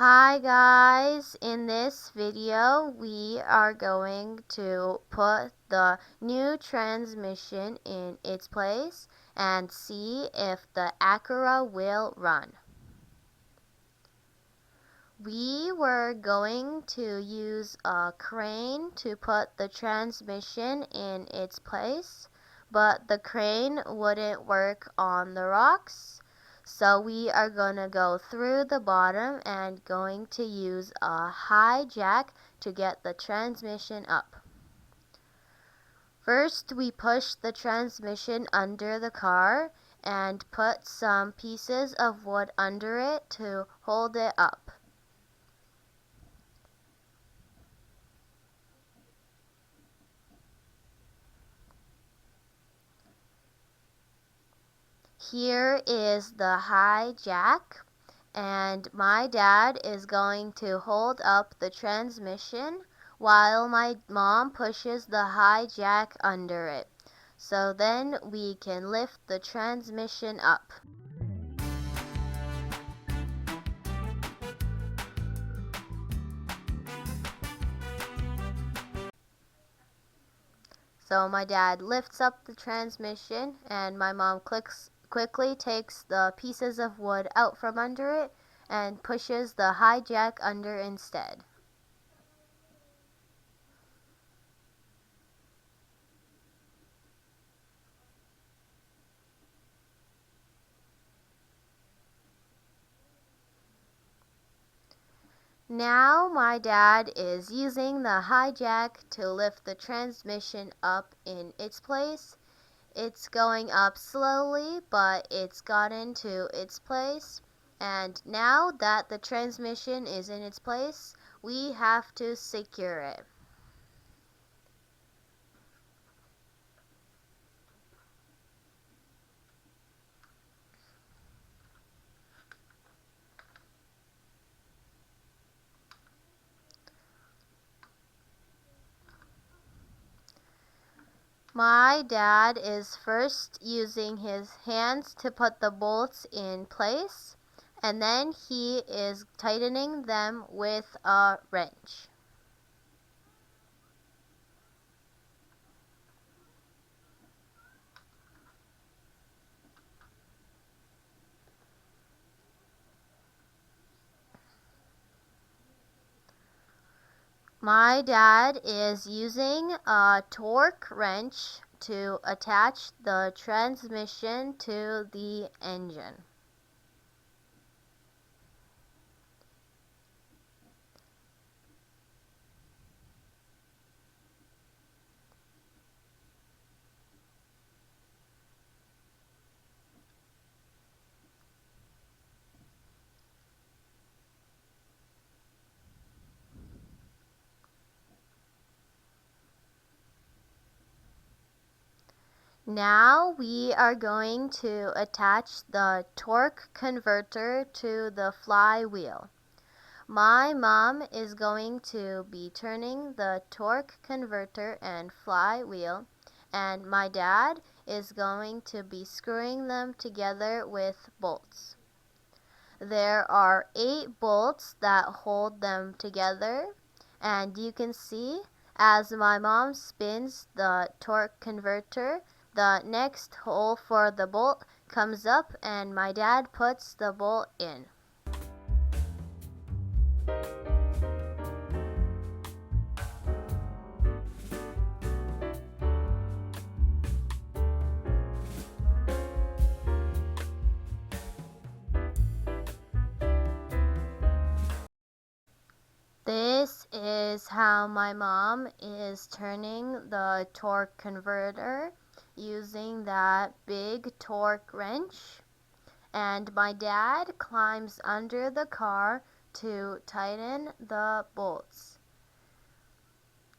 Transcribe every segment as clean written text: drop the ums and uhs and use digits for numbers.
Hi guys, in this video we are going to put the new transmission in its place and see if the Acura will run. We were going to use a crane to put the transmission in its place, but the crane wouldn't work on the rocks. So we are going to go through the bottom and going to use a high jack to get the transmission up. First, we push the transmission under the car and put some pieces of wood under it to hold it up. Here is the high jack, and my dad is going to hold up the transmission while my mom pushes the high jack under it. So then we can lift the transmission up. So my dad lifts up the transmission and my mom quickly takes the pieces of wood out from under it and pushes the high jack under instead. Now my dad is using the high jack to lift the transmission up in its place. It's going up slowly, but it's gotten to its place. And now that the transmission is in its place, we have to secure it. My dad is first using his hands to put the bolts in place, and then he is tightening them with a wrench. My dad is using a torque wrench to attach the transmission to the engine. Now we are going to attach the torque converter to the flywheel. My mom is going to be turning the torque converter and flywheel, and my dad is going to be screwing them together with bolts. There are 8 bolts that hold them together, and you can see as my mom spins the torque converter, the next hole for the bolt comes up and my dad puts the bolt in. This is how my mom is turning the torque converter using that big torque wrench, and my dad climbs under the car to tighten the bolts.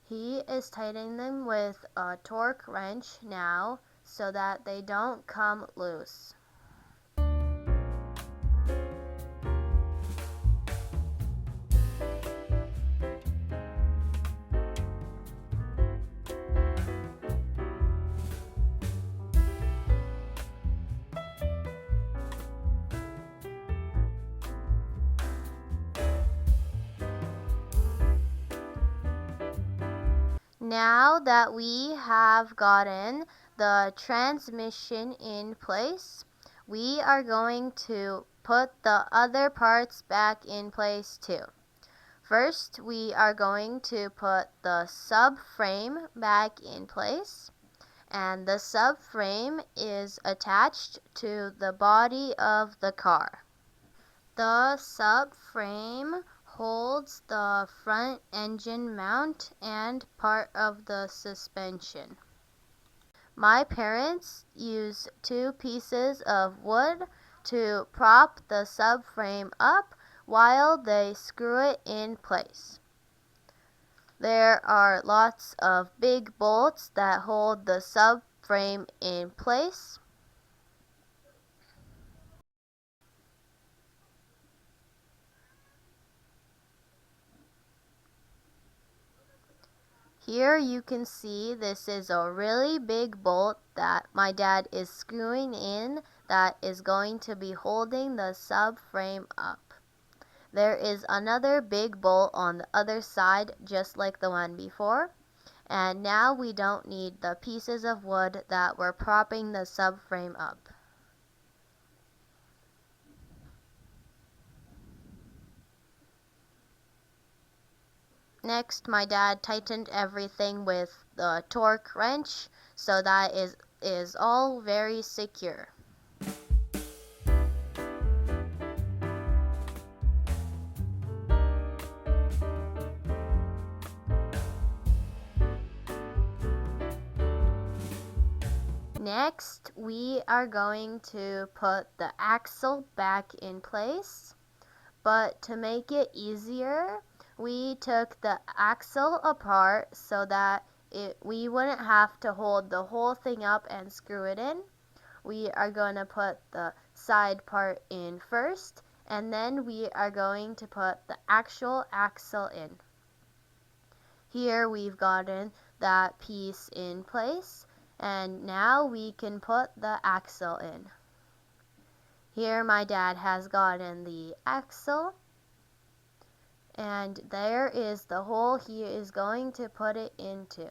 He is tightening them with a torque wrench now so that they don't come loose. Now that we have gotten the transmission in place, we are going to put the other parts back in place too. First, we are going to put the subframe back in place, and the subframe is attached to the body of the car. The subframe holds the front engine mount and part of the suspension. My parents use two pieces of wood to prop the subframe up while they screw it in place. There are lots of big bolts that hold the subframe in place. Here you can see this is a really big bolt that my dad is screwing in that is going to be holding the subframe up. There is another big bolt on the other side just like the one before. And now we don't need the pieces of wood that were propping the subframe up. Next, my dad tightened everything with the torque wrench so that is all very secure. Next, we are going to put the axle back in place, but to make it easier, we took the axle apart so that we wouldn't have to hold the whole thing up and screw it in. We are going to put the side part in first, and then we are going to put the actual axle in. Here we've gotten that piece in place, and now we can put the axle in. Here my dad has gotten the axle, and there is the hole he is going to put it into.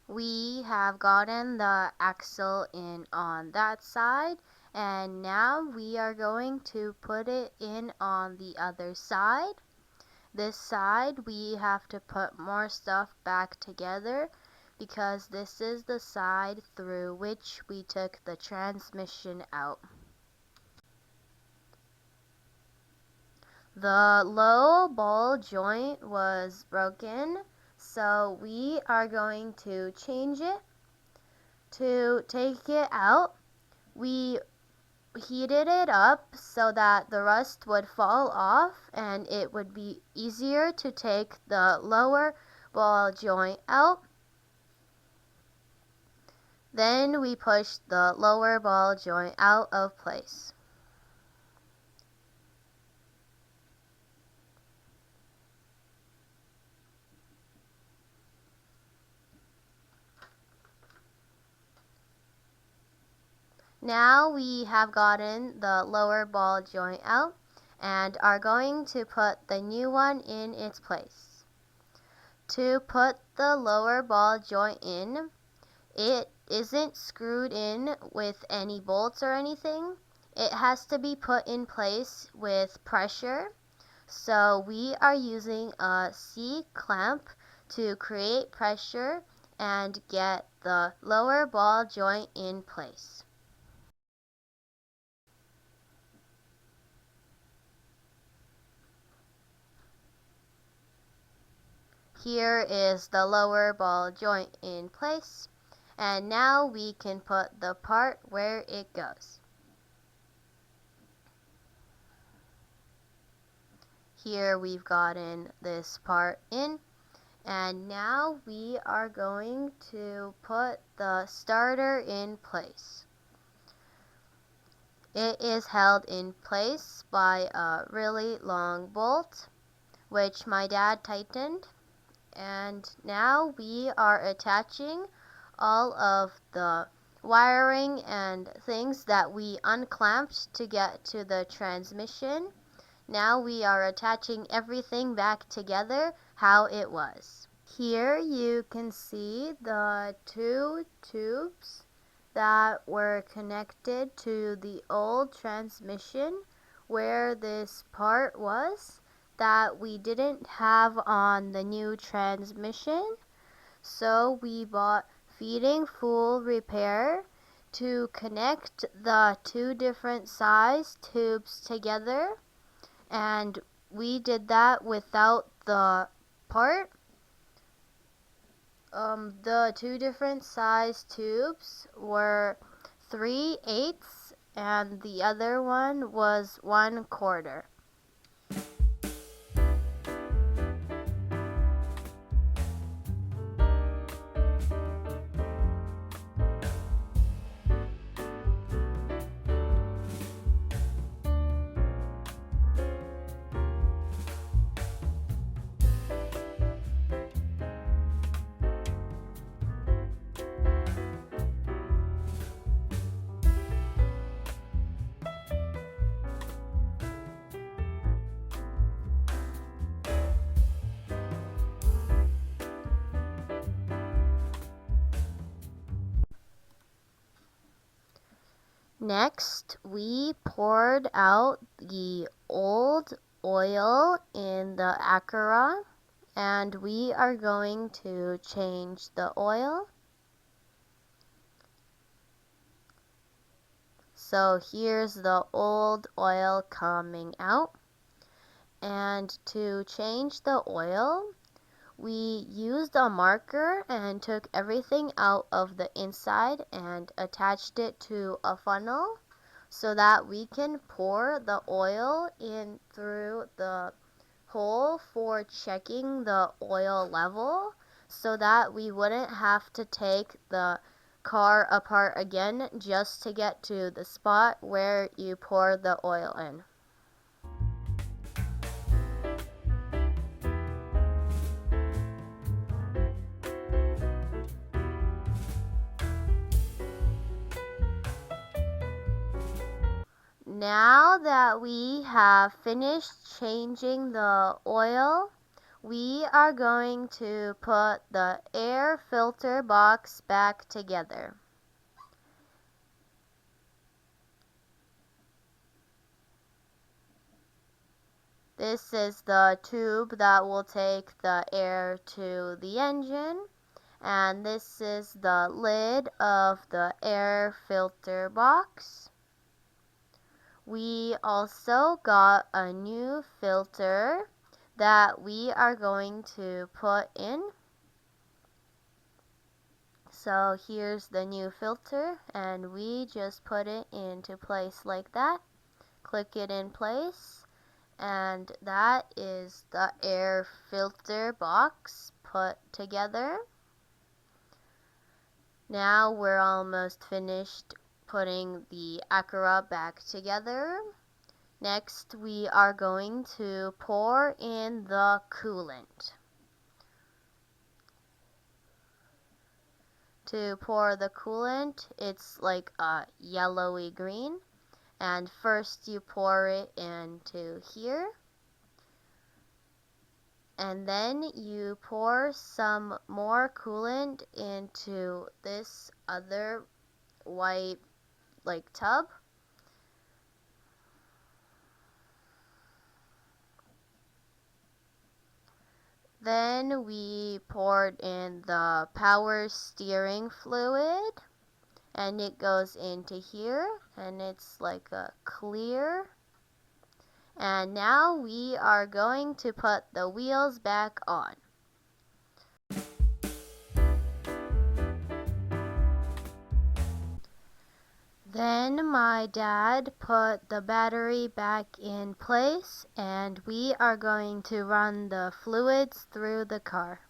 We have gotten the axle in on that side, and now we are going to put it in on the other side. This side we have to put more stuff back together because this is the side through which we took the transmission out. The low ball joint was broken, so we are going to change it. To take it out, we heated it up so that the rust would fall off and it would be easier to take the lower ball joint out. Then we pushed the lower ball joint out of place. Now we have gotten the lower ball joint out and are going to put the new one in its place. To put the lower ball joint in, it isn't screwed in with any bolts or anything. It has to be put in place with pressure. So we are using a C-clamp to create pressure and get the lower ball joint in place. Here is the lower ball joint in place, and now we can put the part where it goes. Here we've gotten this part in, and now we are going to put the starter in place. It is held in place by a really long bolt, which my dad tightened. And now we are attaching all of the wiring and things that we unclamped to get to the transmission. Now we are attaching everything back together how it was. Here you can see the two tubes that were connected to the old transmission where this part was that we didn't have on the new transmission. So we bought Feeding Full Repair to connect the two different size tubes together, and we did that without the part. The two different size tubes were 3/8 and the other one was 1/4. Next, we poured out the old oil in the Acura, and we are going to change the oil. So here's the old oil coming out. And to change the oil, we used a marker and took everything out of the inside and attached it to a funnel so that we can pour the oil in through the hole for checking the oil level so that we wouldn't have to take the car apart again just to get to the spot where you pour the oil in. Now that we have finished changing the oil, we are going to put the air filter box back together. This is the tube that will take the air to the engine, and this is the lid of the air filter box. We also got a new filter that we are going to put in. So here's the new filter, and we just put it into place like that. Click it in place, and that is the air filter box put together. Now we're almost finished putting the Acura back together. Next, we are going to pour in the coolant. To pour the coolant, it's like a yellowy green, and first you pour it into here, and then you pour some more coolant into this other white tub. Then we poured in the power steering fluid, and it goes into here, and it's like a clear. And now we are going to put the wheels back on. Then my dad put the battery back in place, and we are going to run the fluids through the car.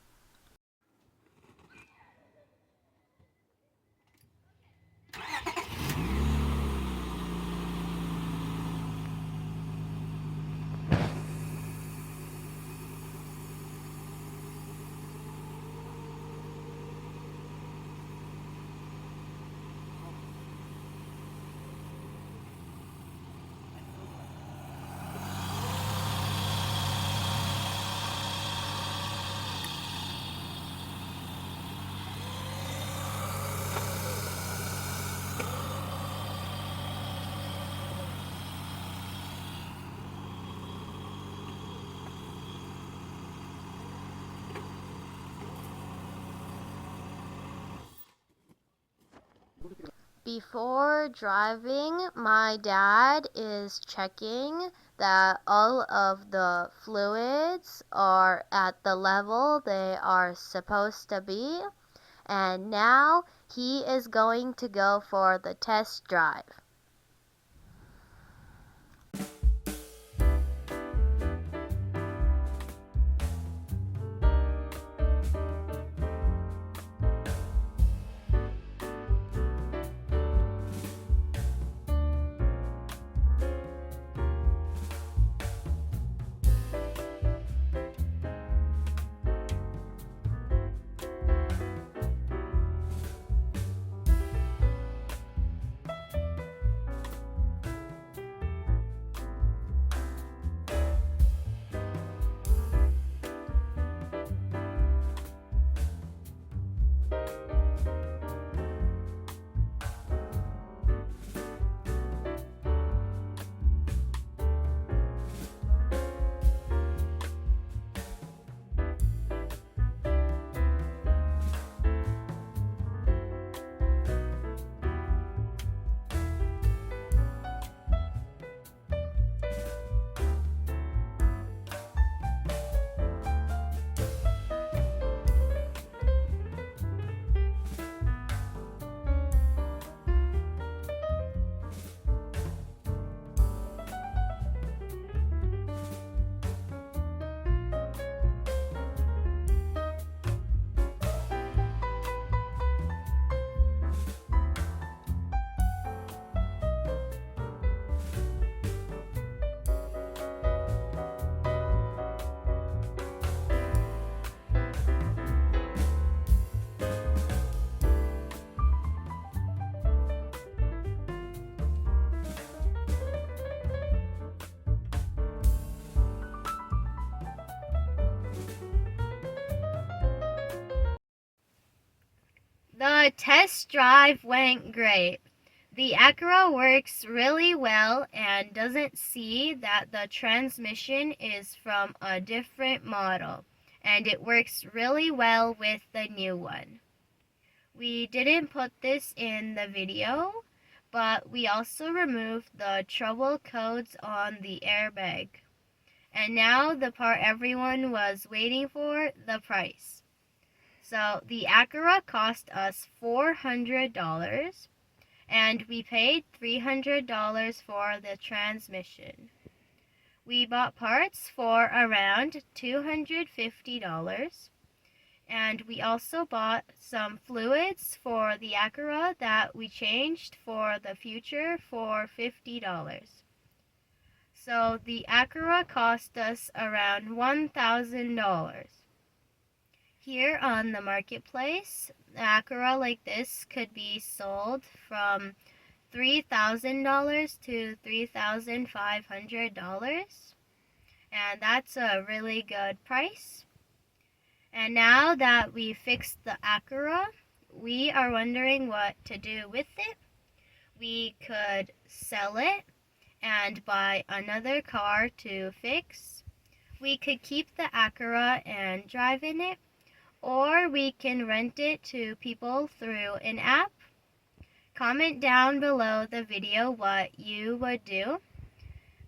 Before driving, my dad is checking that all of the fluids are at the level they are supposed to be, and now he is going to go for the test drive. The test drive went great. The Acura works really well and doesn't see that the transmission is from a different model, and it works really well with the new one. We didn't put this in the video, but we also removed the trouble codes on the airbag. And now the part everyone was waiting for, the price. So the Acura cost us $400, and we paid $300 for the transmission. We bought parts for around $250, and we also bought some fluids for the Acura that we changed for the future for $50. So the Acura cost us around $1,000. Here on the marketplace, an Acura like this could be sold from $3,000 to $3,500, and that's a really good price. And now that we fixed the Acura, we are wondering what to do with it. We could sell it and buy another car to fix. We could keep the Acura and drive in it, or we can rent it to people through an app. Comment down below the video what you would do.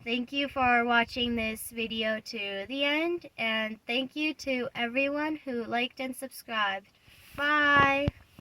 Thank you for watching this video to the end, and thank you to everyone who liked and subscribed. Bye!